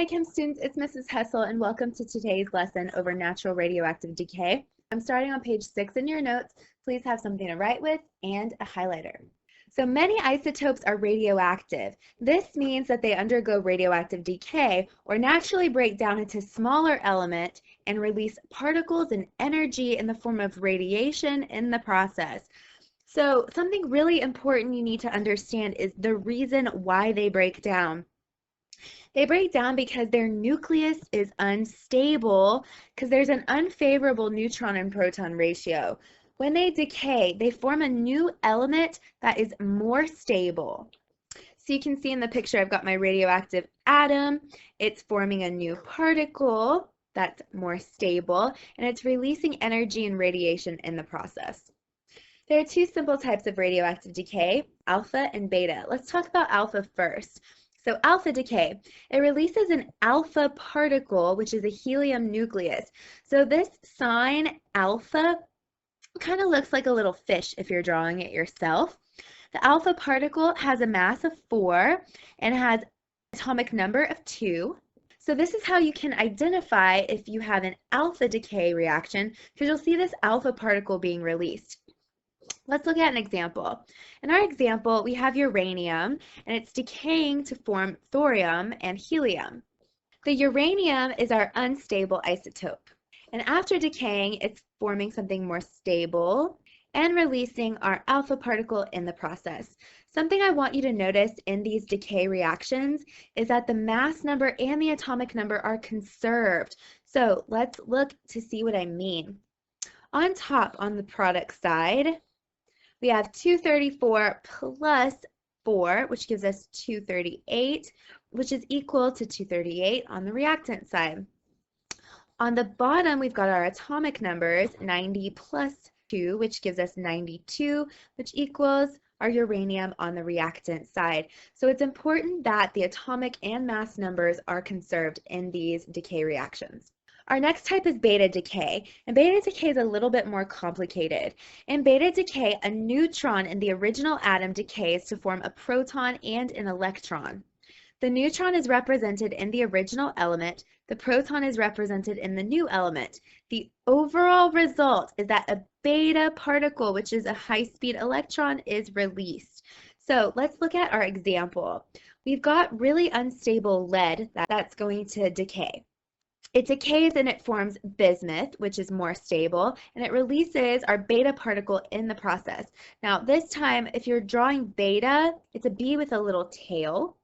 Hi Chem students, it's Mrs. Hessel and welcome to today's lesson over natural radioactive decay. I'm starting on page 6 in your notes. Please have something to write with and a highlighter. So many isotopes are radioactive. This means that they undergo radioactive decay or naturally break down into smaller elements and release particles and energy in the form of radiation in the process. So something really important you need to understand is the reason why they break down. They break down because their nucleus is unstable because there's an unfavorable neutron and proton ratio. When they decay, they form a new element that is more stable. So you can see in the picture I've got my radioactive atom. It's forming a new particle that's more stable, and it's releasing energy and radiation in the process. There are two simple types of radioactive decay, alpha and beta. Let's talk about alpha first. So alpha decay, it releases an alpha particle, which is a helium nucleus. So this sign, alpha, kind of looks like a little fish if you're drawing it yourself. The alpha particle has a mass of 4 and has an atomic number of 2. So this is how you can identify if you have an alpha decay reaction, because you'll see this alpha particle being released. Let's look at an example. In our example, we have uranium, and it's decaying to form thorium and helium. The uranium is our unstable isotope. And after decaying, it's forming something more stable and releasing our alpha particle in the process. Something I want you to notice in these decay reactions is that the mass number and the atomic number are conserved. So let's look to see what I mean. On top, on the product side, we have 234 plus 4, which gives us 238, which is equal to 238 on the reactant side. On the bottom, we've got our atomic numbers, 90 plus 2, which gives us 92, which equals our uranium on the reactant side. So it's important that the atomic and mass numbers are conserved in these decay reactions. Our next type is beta decay, and beta decay is a little bit more complicated. In beta decay, a neutron in the original atom decays to form a proton and an electron. The neutron is represented in the original element, the proton is represented in the new element. The overall result is that a beta particle, which is a high-speed electron, is released. So let's look at our example. We've got really unstable lead that's going to decay. It decays and it forms bismuth, which is more stable, and it releases our beta particle in the process. Now, this time, if you're drawing beta, it's a B with a little tail.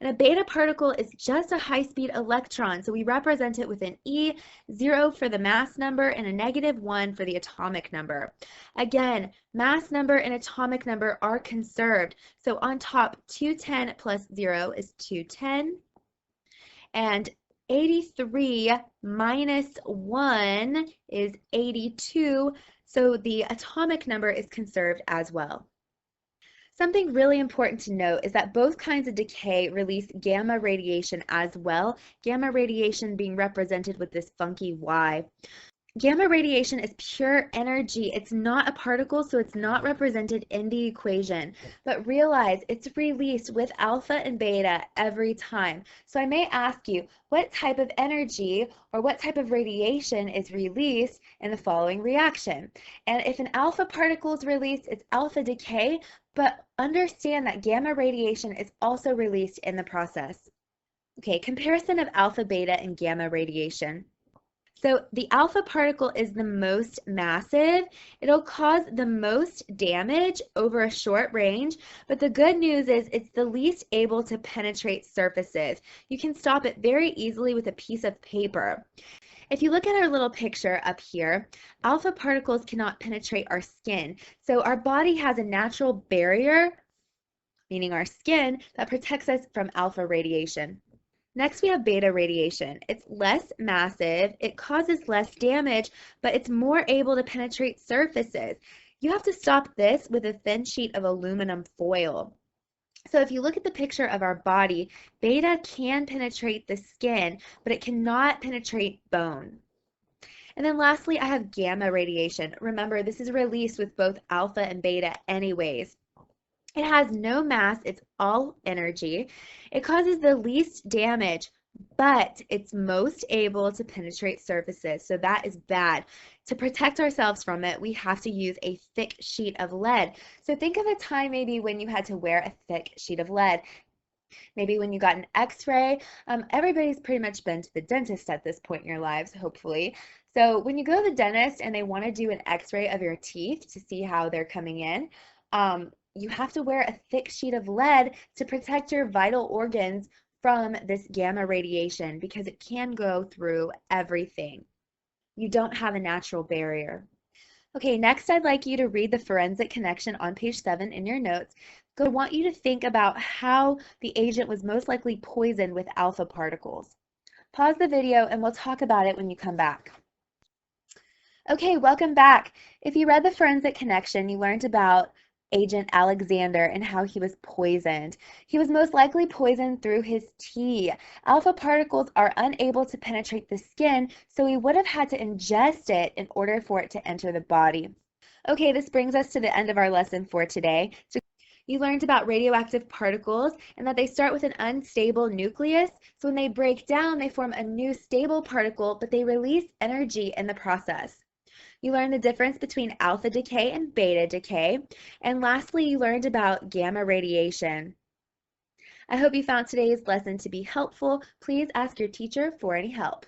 And a beta particle is just a high-speed electron, so we represent it with an E, 0 for the mass number, and a -1 for the atomic number. Again, mass number and atomic number are conserved. So on top, 210 plus 0 is 210. And 83 minus 1 is 82, so the atomic number is conserved as well. Something really important to note is that both kinds of decay release gamma radiation as well, gamma radiation being represented with this funky Y. Gamma radiation is pure energy. It's not a particle, so it's not represented in the equation. But realize it's released with alpha and beta every time. So I may ask you, what type of energy or what type of radiation is released in the following reaction? And if an alpha particle is released, it's alpha decay, but understand that gamma radiation is also released in the process. Okay, comparison of alpha, beta, and gamma radiation. So the alpha particle is the most massive. It'll cause the most damage over a short range, but the good news is it's the least able to penetrate surfaces. You can stop it very easily with a piece of paper. If you look at our little picture up here, alpha particles cannot penetrate our skin. So our body has a natural barrier, meaning our skin, that protects us from alpha radiation. Next, we have beta radiation. It's less massive, it causes less damage, but it's more able to penetrate surfaces. You have to stop this with a thin sheet of aluminum foil. So if you look at the picture of our body, beta can penetrate the skin, but it cannot penetrate bone. And then lastly, I have gamma radiation. Remember, this is released with both alpha and beta anyways. It has no mass, it's all energy. It causes the least damage, but it's most able to penetrate surfaces, so that is bad. To protect ourselves from it, we have to use a thick sheet of lead. So think of a time maybe when you had to wear a thick sheet of lead. Maybe when you got an x-ray. Everybody's pretty much been to the dentist at this point in your lives, hopefully. So when you go to the dentist and they want to do an x-ray of your teeth to see how they're coming in, you have to wear a thick sheet of lead to protect your vital organs from this gamma radiation because it can go through everything. You don't have a natural barrier. Okay, next I'd like you to read the forensic connection on page 7 in your notes. I want you to think about how the agent was most likely poisoned with alpha particles. Pause the video and we'll talk about it when you come back. Okay, welcome back. If you read the forensic connection, you learned about Agent Alexander and how he was poisoned. He was most likely poisoned through his tea. Alpha particles are unable to penetrate the skin, so he would have had to ingest it in order for it to enter the body. Okay, this brings us to the end of our lesson for today. So you learned about radioactive particles and that they start with an unstable nucleus. So when they break down, they form a new stable particle, but they release energy in the process. You learned the difference between alpha decay and beta decay. And lastly, you learned about gamma radiation. I hope you found today's lesson to be helpful. Please ask your teacher for any help.